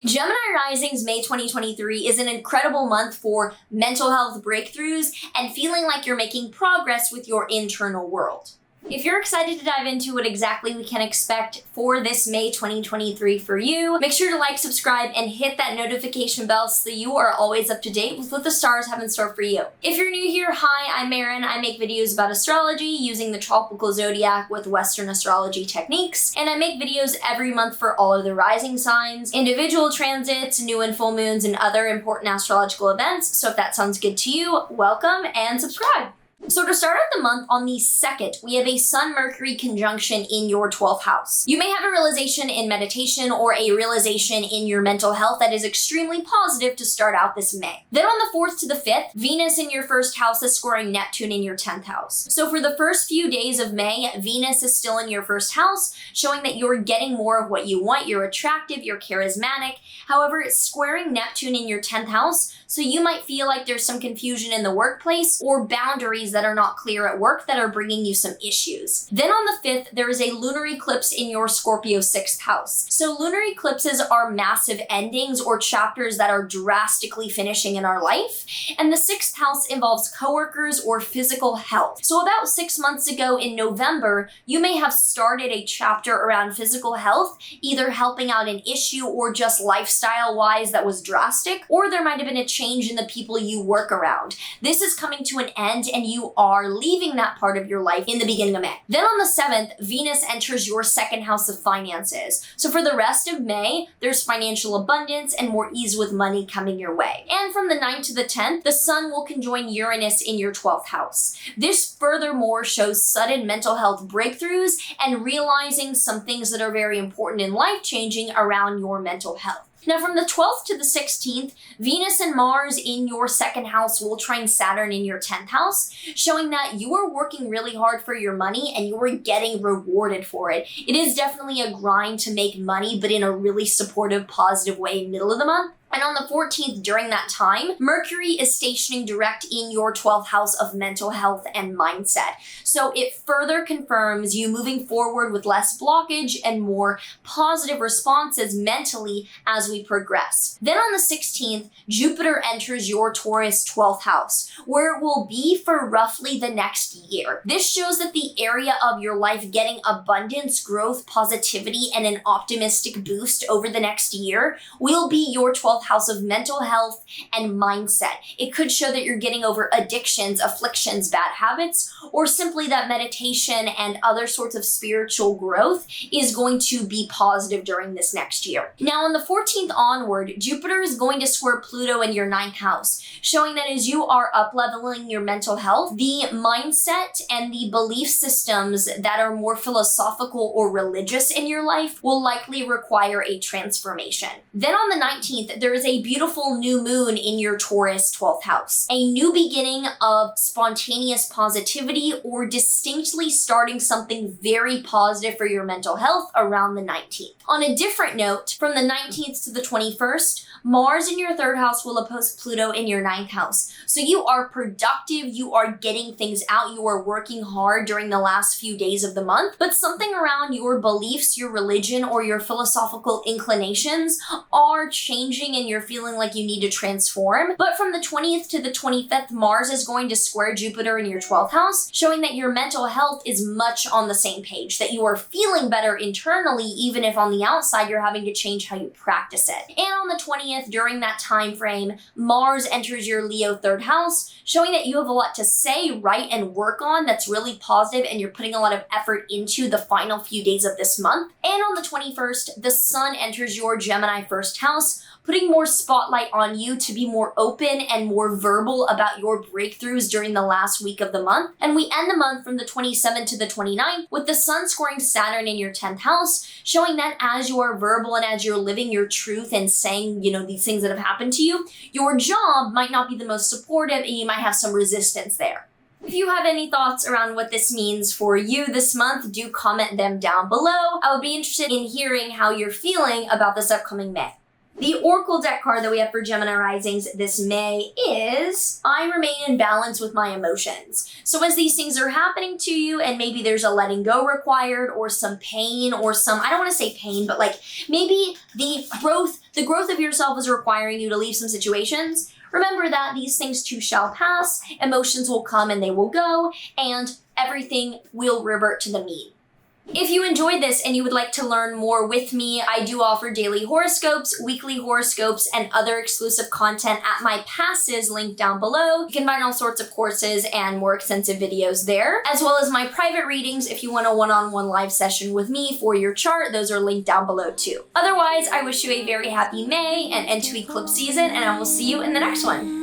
Gemini Risings May 2023 is an incredible month for mental health breakthroughs and feeling like you're making progress with your internal world. If you're excited to dive into what exactly we can expect for this May 2023 for you, make sure to like, subscribe, and hit that notification bell so that you are always up to date with what the stars have in store for you. If you're new here, hi, I'm Maren. I make videos about astrology using the tropical zodiac with Western astrology techniques, and I make videos every month for all of the rising signs, individual transits, new and full moons, and other important astrological events. So if that sounds good to you, welcome and subscribe. So to start out the month, on the 2nd, we have a Sun-Mercury conjunction in your 12th house. You may have a realization in meditation or a realization in your mental health that is extremely positive to start out this May. Then on the 4th to the 5th, Venus in your 1st house is squaring Neptune in your 10th house. So for the first few days of May, Venus is still in your 1st house, showing that you're getting more of what you want, you're attractive, you're charismatic. However, it's squaring Neptune in your 10th house, so you might feel like there's some confusion in the workplace or boundaries that are not clear at work that are bringing you some issues. Then on the 5th, there is a lunar eclipse in your Scorpio 6th house. So lunar eclipses are massive endings or chapters that are drastically finishing in our life. And the 6th house involves coworkers or physical health. So about 6 months ago in November, you may have started a chapter around physical health, either helping out an issue or just lifestyle-wise that was drastic, or there might have been a change in the people you work around. This is coming to an end and you are leaving that part of your life in the beginning of May. Then on the 7th, Venus enters your 2nd house of finances. So for the rest of May, there's financial abundance and more ease with money coming your way. And from the 9th to the 10th, the Sun will conjoin Uranus in your 12th house. This furthermore shows sudden mental health breakthroughs and realizing some things that are very important and life-changing around your mental health. Now from the 12th to the 16th, Venus and Mars in your 2nd house will trine Saturn in your 10th house, showing that you are working really hard for your money and you are getting rewarded for it. It is definitely a grind to make money, but in a really supportive, positive way middle of the month. And on the 14th, during that time, Mercury is stationing direct in your 12th house of mental health and mindset. So it further confirms you moving forward with less blockage and more positive responses mentally as we progress. Then on the 16th, Jupiter enters your Taurus 12th house, where it will be for roughly the next year. This shows that the area of your life getting abundance, growth, positivity, and an optimistic boost over the next year will be your 12th house of mental health and mindset. It could show that you're getting over addictions, afflictions, bad habits, or simply that meditation and other sorts of spiritual growth is going to be positive during this next year. Now on the 14th onward, Jupiter is going to square Pluto in your 9th house, showing that as you are up-leveling your mental health, the mindset and the belief systems that are more philosophical or religious in your life will likely require a transformation. Then on the 19th, there is a beautiful new moon in your Taurus 12th house. A new beginning of spontaneous positivity or distinctly starting something very positive for your mental health around the 19th. On a different note, from the 19th to the 21st, Mars in your 3rd house will oppose Pluto in your 9th house. So you are productive, you are getting things out, you are working hard during the last few days of the month, but something around your beliefs, your religion, or your philosophical inclinations are changing and you're feeling like you need to transform. But from the 20th to the 25th, Mars is going to square Jupiter in your 12th house, showing that your mental health is much on the same page, that you are feeling better internally, even if on the outside you're having to change how you practice it. And on the 20th, during that time frame, Mars enters your Leo 3rd house, showing that you have a lot to say, write, and work on that's really positive and you're putting a lot of effort into the final few days of this month. And on the 21st, the Sun enters your Gemini 1st house, putting more spotlight on you to be more open and more verbal about your breakthroughs during the last week of the month. And we end the month from the 27th to the 29th with the Sun squaring Saturn in your 10th house, showing that as you are verbal and as you're living your truth and saying, these things that have happened to you, your job might not be the most supportive and you might have some resistance there. If you have any thoughts around what this means for you this month, do comment them down below. I would be interested in hearing how you're feeling about this upcoming May. The Oracle deck card that we have for Gemini Risings this May is I remain in balance with my emotions. So as these things are happening to you and maybe there's a letting go required or some pain or some, I don't want to say pain, but like maybe the growth of yourself is requiring you to leave some situations. Remember that these things too shall pass, emotions will come and they will go, and everything will revert to the mean. If you enjoyed this and you would like to learn more with me, I do offer daily horoscopes, weekly horoscopes, and other exclusive content at my passes link down below. You can find all sorts of courses and more extensive videos there, as well as my private readings if you want a one-on-one live session with me for your chart. Those are linked down below too. Otherwise, I wish you a very happy May and end to eclipse season, and I will see you in the next one.